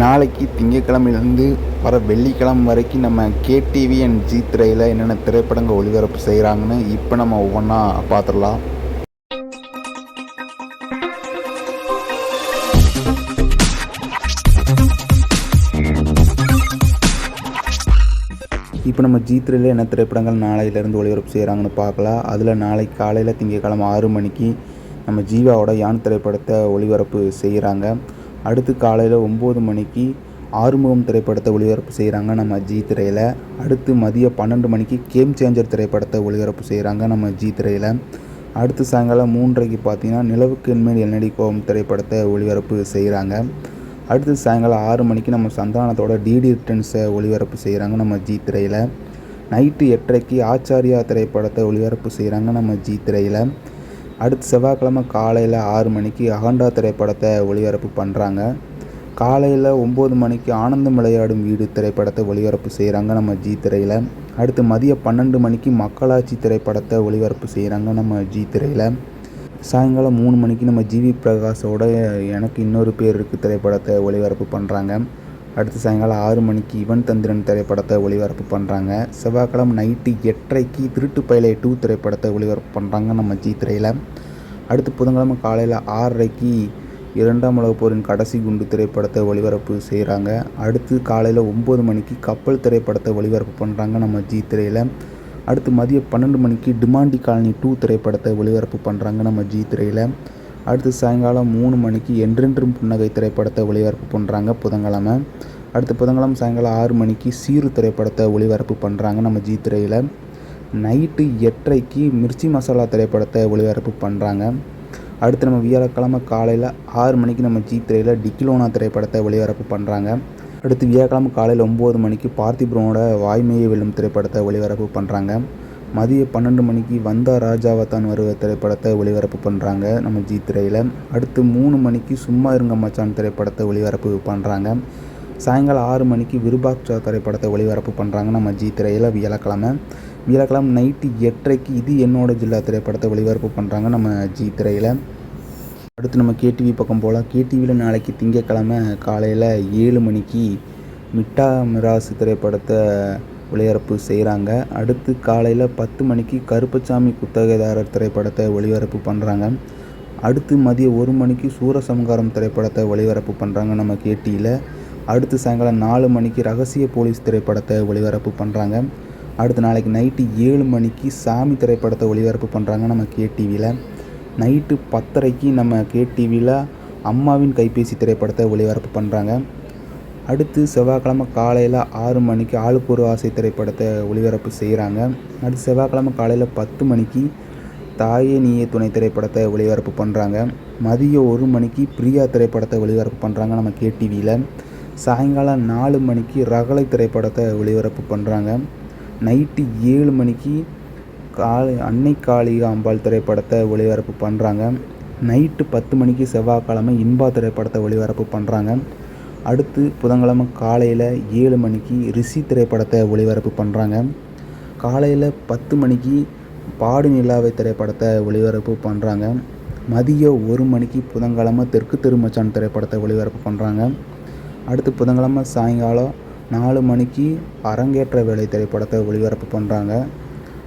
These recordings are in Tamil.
நாளைக்கு திங்கட்கிழமையிலேருந்து வர வெள்ளிக்கிழமை வரைக்கும் நம்ம கேடிவி அண்ட் ஜி திரையில் என்னென்ன திரைப்படங்கள் ஒளிபரப்பு செய்கிறாங்கன்னு இப்போ நம்ம ஒவ்வொன்றா பார்த்துடலாம். இப்போ நம்ம ஜி திரையில் என்ன திரைப்படங்கள் நாளையிலேருந்து ஒளிபரப்பு செய்கிறாங்கன்னு பார்க்கலாம். அதில் நாளைக்கு காலையில் திங்கட்கிழமை 6 மணிக்கு நம்ம ஜீவாவோட யான் திரைப்படத்தை ஒளிபரப்பு செய்கிறாங்க. அடுத்து காலையில் 9 மணிக்கு ஆறுமுகம் திரைப்படத்தை ஒளிபரப்பு செய்கிறாங்க நம்ம ஜி திரையில். அடுத்து மதியம் 12 மணிக்கு கேம் சேஞ்சர் திரைப்படத்தை ஒளிபரப்பு செய்கிறாங்க நம்ம ஜி திரையில். அடுத்து சாயங்காலம் 3:30க்கு பார்த்தீங்கன்னா நிலவுக்கு என்மேல் என்னடி கோபம் திரைப்படத்தை ஒளிபரப்பு செய்கிறாங்க. அடுத்து சாயங்காலம் 6 மணிக்கு நம்ம சந்தானத்தோட டிடி ரிட்டர்ன்ஸை ஒளிபரப்பு செய்கிறாங்க நம்ம ஜி திரையில். நைட்டு 8:30க்கு ஆச்சாரியா திரைப்படத்தை ஒளிபரப்பு செய்கிறாங்க நம்ம ஜி திரையில். அடுத்து செவ்வாய்க்கிழமை காலையில் 6 மணிக்கு அகண்டா திரைப்படத்தை ஒளிபரப்பு பண்ணுறாங்க. காலையில் 9 மணிக்கு ஆனந்தம் விளையாடும் வீடு திரைப்படத்தை ஒளிபரப்பு செய்கிறாங்க நம்ம ஜி திரையில். அடுத்து மதியம் 12 மணிக்கு மக்களாட்சி திரைப்படத்தை ஒளிபரப்பு செய்கிறாங்க நம்ம ஜி திரையில். சாயங்காலம் 3 மணிக்கு நம்ம ஜிவி பிரகாஷோட எனக்கு இன்னொரு பேர் இருக்குது திரைப்படத்தை ஒளிபரப்பு பண்ணுறாங்க. அடுத்து சாயங்காலம் 6 மணிக்கு இவன் தந்திரன் திரைப்படத்தை ஒளிபரப்பு பண்ணுறாங்க. செவ்வாய்க்கிழமை நைட்டு 8:30க்கு திருட்டு பயலே 2 திரைப்படத்தை ஒளிபரப்பு பண்ணுறாங்க நம்ம ஜி திரையில். அடுத்து புதன்கிழமை காலையில் 6:30க்கு 2ஆம் உலகப் போரின் கடைசி குண்டு திரைப்படத்தை ஒளிபரப்பு செய்கிறாங்க. அடுத்து காலையில் 9 மணிக்கு கப்பல் திரைப்படத்தை ஒளிபரப்பு பண்ணுறாங்க நம்ம ஜி திரையில். அடுத்து மதியம் 12 மணிக்கு டிமாண்டி காலனி 2 திரைப்படத்தை ஒளிபரப்பு பண்ணுறாங்க நம்ம ஜி திரையில். அடுத்து சாயங்காலம் 3 மணிக்கு என்றென்றும் புன்னகை திரைப்படத்தை ஒளிபரப்பு பண்ணுறாங்க புதன்கிழமை. அடுத்து புதன்கிழமை சாயங்காலம் 6 மணிக்கு சீரு திரைப்படத்தை ஒளிபரப்பு பண்ணுறாங்க நம்ம ஜி திரையில். நைட்டு 8:30க்கு மிர்ச்சி மசாலா திரைப்படத்தை ஒளிபரப்பு பண்ணுறாங்க. அடுத்து நம்ம வியாழக்கிழமை காலையில் 6 மணிக்கு நம்ம ஜி திரையில் டிக்கிலோனா திரைப்படத்தை ஒளிபரப்பு பண்ணுறாங்க. அடுத்து வியாழக்கிழமை காலையில் 9 மணிக்கு பார்த்திபனோட வாய்மையை வெல்லும் திரைப்படத்தை ஒளிபரப்பு பண்ணுறாங்க. மதியம் 12 மணிக்கு வந்தா ராஜாவத்தான் வருவ திரைப்படத்தை ஒளிபரப்பு பண்ணுறாங்க நம்ம ஜி திரையில். அடுத்து 3 மணிக்கு சும்மா இருங்க மச்சான் திரைப்படத்தை ஒளிபரப்பு பண்ணுறாங்க. சாயங்காலம் 6 மணிக்கு விருபாக்சா திரைப்படத்தை ஒளிபரப்பு பண்ணுறாங்க நம்ம ஜி திரையில் வியாழக்கிழமை. வியாழக்கிழமை நைட்டு 8:30க்கு இது என்னோட ஜில்லா திரைப்படத்தை ஒளிபரப்பு பண்ணுறாங்க நம்ம ஜி திரையில். அடுத்து நம்ம கேடிவி பக்கம் போகலாம். கேடிவியில் நாளைக்கு திங்கட்கிழமை காலையில் 7 மணிக்கு மிட்டா மிராசு திரைப்படத்தை ஒளிபரப்பு செய்கிறாங்க. அடுத்து காலையில் 10 மணிக்கு கருப்பசாமி குத்தகைதாரர் திரைப்படத்தை ஒளிபரப்பு பண்ணுறாங்க. அடுத்து மதியம் 1 மணிக்கு சூரசம்ஹாரம் திரைப்படத்தை ஒளிபரப்பு பண்ணுறாங்க நம்ம கேடிவியில். அடுத்து சாயங்காலம் 4 மணிக்கு ரகசிய போலீஸ் திரைப்படத்தை ஒளிபரப்பு பண்ணுறாங்க. அடுத்து நாளைக்கு நைட்டு 7 மணிக்கு சாமி திரைப்படத்தை ஒளிபரப்பு பண்ணுறாங்க நம்ம கேடிவியில். நைட்டு 10:30க்கு நம்ம கேடிவியில் அம்மாவின் கைபேசி திரைப்படத்தை ஒளிபரப்பு பண்ணுறாங்க. அடுத்து செவ்வாய்க்கிழமை காலையில் 6 மணிக்கு ஆளுக்கு ஒரு ஆசை திரைப்படத்தை ஒளிபரப்பு செய்கிறாங்க. அடுத்து செவ்வாய்க்கிழமை காலையில் 10 மணிக்கு தாயே நீயே துணை திரைப்படத்தை ஒளிபரப்பு பண்ணுறாங்க. மதியம் 1 மணிக்கு பிரியா திரைப்படத்தை ஒளிபரப்பு பண்ணுறாங்க நம்ம கேடிவியில். சாயங்காலம் 4 மணிக்கு ரகளை திரைப்படத்தை ஒளிபரப்பு பண்ணுறாங்க. நைட்டு 7 மணிக்கு அன்னை காளிகா அம்பாள் திரைப்படத்தை ஒளிபரப்பு பண்ணுறாங்க. நைட்டு 10 மணிக்கு செவ்வாய்க்கிழமை இன்பா திரைப்படத்தை ஒளிபரப்பு பண்ணுறாங்க. அடுத்து புதன்கிழமை காலையில் 7 மணிக்கு ரிஷி திரைப்படத்தை ஒளிபரப்பு பண்ணுறாங்க. காலையில் 10 மணிக்கு பாடு நிலாவை திரைப்படத்தை ஒளிபரப்பு பண்ணுறாங்க. மதியம் 1 மணிக்கு புதன்கிழமை தெற்கு திருமச்சான் திரைப்படத்தை ஒளிபரப்பு பண்ணுறாங்க. அடுத்து புதன்கிழமை சாயங்காலம் 4 மணிக்கு அரங்கேற்ற வேலை திரைப்படத்தை ஒளிபரப்பு பண்ணுறாங்க.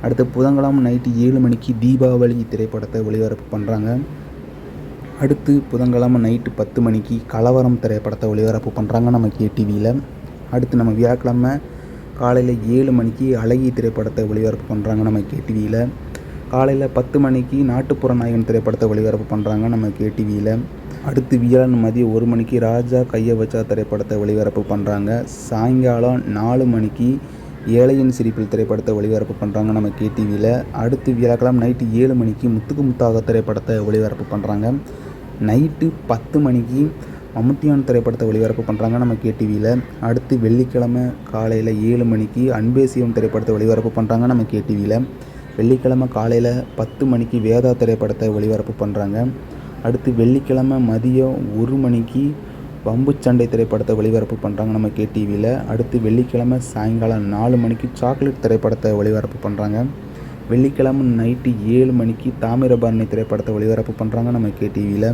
அடுத்து புதன்கிழமை நைட்டு 7 மணிக்கு தீபாவளி திரைப்படத்தை ஒளிபரப்பு பண்ணுறாங்க. அடுத்து புதன்கிழமை நைட்டு 10 மணிக்கு கலவரம் திரைப்படத்தை ஒளிபரப்பு பண்ணுறாங்க நம்ம கேடிவியில். அடுத்து நம்ம வியாழக்கிழமை காலையில் 7 மணிக்கு அழகி திரைப்படத்தை ஒளிபரப்பு பண்ணுறாங்க நம்ம கேடிவியில். காலையில் 10 மணிக்கு நாட்டுப்புற நாயகன் திரைப்படத்தை ஒளிபரப்பு பண்ணுறாங்க நம்ம கேடிவியில். அடுத்து வியாழன் மதியம் 1 மணிக்கு ராஜா கையை வச்சா திரைப்படத்தை ஒளிபரப்பு பண்ணுறாங்க. சாயங்காலம் 4 மணிக்கு ஏழையின் சிரிப்பில் திரைப்படத்தை ஒளிபரப்பு பண்ணுறாங்க நம்ம கேடிவியில். அடுத்து வியாழக்கிழமை நைட்டு 7 மணிக்கு முத்துக்கு முத்தாக திரைப்படத்தை ஒளிபரப்பு பண்ணுறாங்க. நைட்டு 10 மணிக்கு மம்முட்டியான் திரைப்படத்தை ஒளிபரப்பு பண்ணுறாங்க நம்ம கேடிவியில். அடுத்து வெள்ளிக்கிழமை காலையில் 7 மணிக்கு அன்பேசியம் திரைப்படத்தை ஒளிபரப்பு பண்ணுறாங்க நம்ம கேடிவியில். வெள்ளிக்கிழமை காலையில் 10 மணிக்கு வேதா திரைப்படத்தை ஒளிபரப்பு பண்ணுறாங்க. அடுத்து வெள்ளிக்கிழமை மதியம் 1 மணிக்கு பம்புச்சண்டை திரைப்படத்தை ஒளிபரப்பு பண்ணுறாங்க நம்ம கேடிவியில். அடுத்து வெள்ளிக்கிழமை சாயங்காலம் 4 மணிக்கு சாக்லேட் திரைப்படத்தை ஒளிபரப்பு பண்ணுறாங்க. வெள்ளிக்கிழமை நைட்டு 7 மணிக்கு தாமிரபரணி திரைப்படத்தை ஒளிபரப்பு பண்ணுறாங்க நம்ம கேடிவியில்.